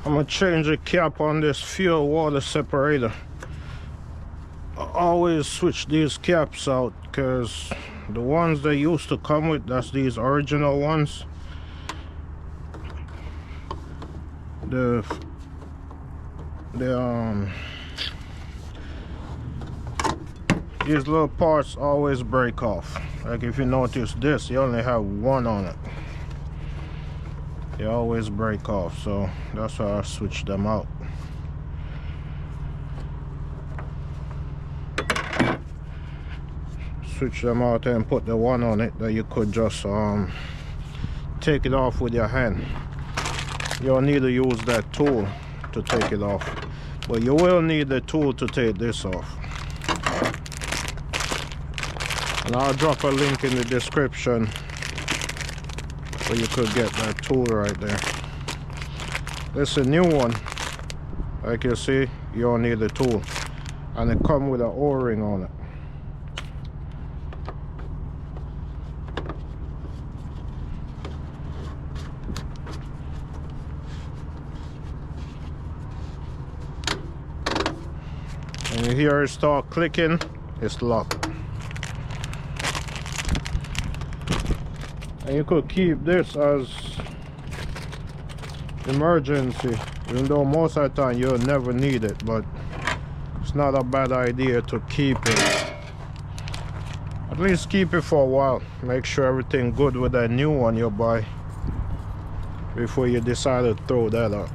I'm gonna change the cap on this fuel water separator. I always switch these caps out because the ones they used to come with, that's these original ones, these little parts always break off. Like if you notice this, you only have one on it. They always break off, so that's why I switch them out. Switch them out and put the one on it that you could just take it off with your hand. You don't need to use that tool to take it off, but you will need the tool to take this off. And I'll drop a link in the description so you could get that tool right there. This is a new one. Like you see, you don't need the tool, and it comes with an O-ring on it. And you hear it start clicking, it's locked. And you could keep this as emergency, even though most of the time you'll never need it, but it's not a bad idea to keep it. At least keep it for a while. Make sure everything good with that new one you buy before you decide to throw that out.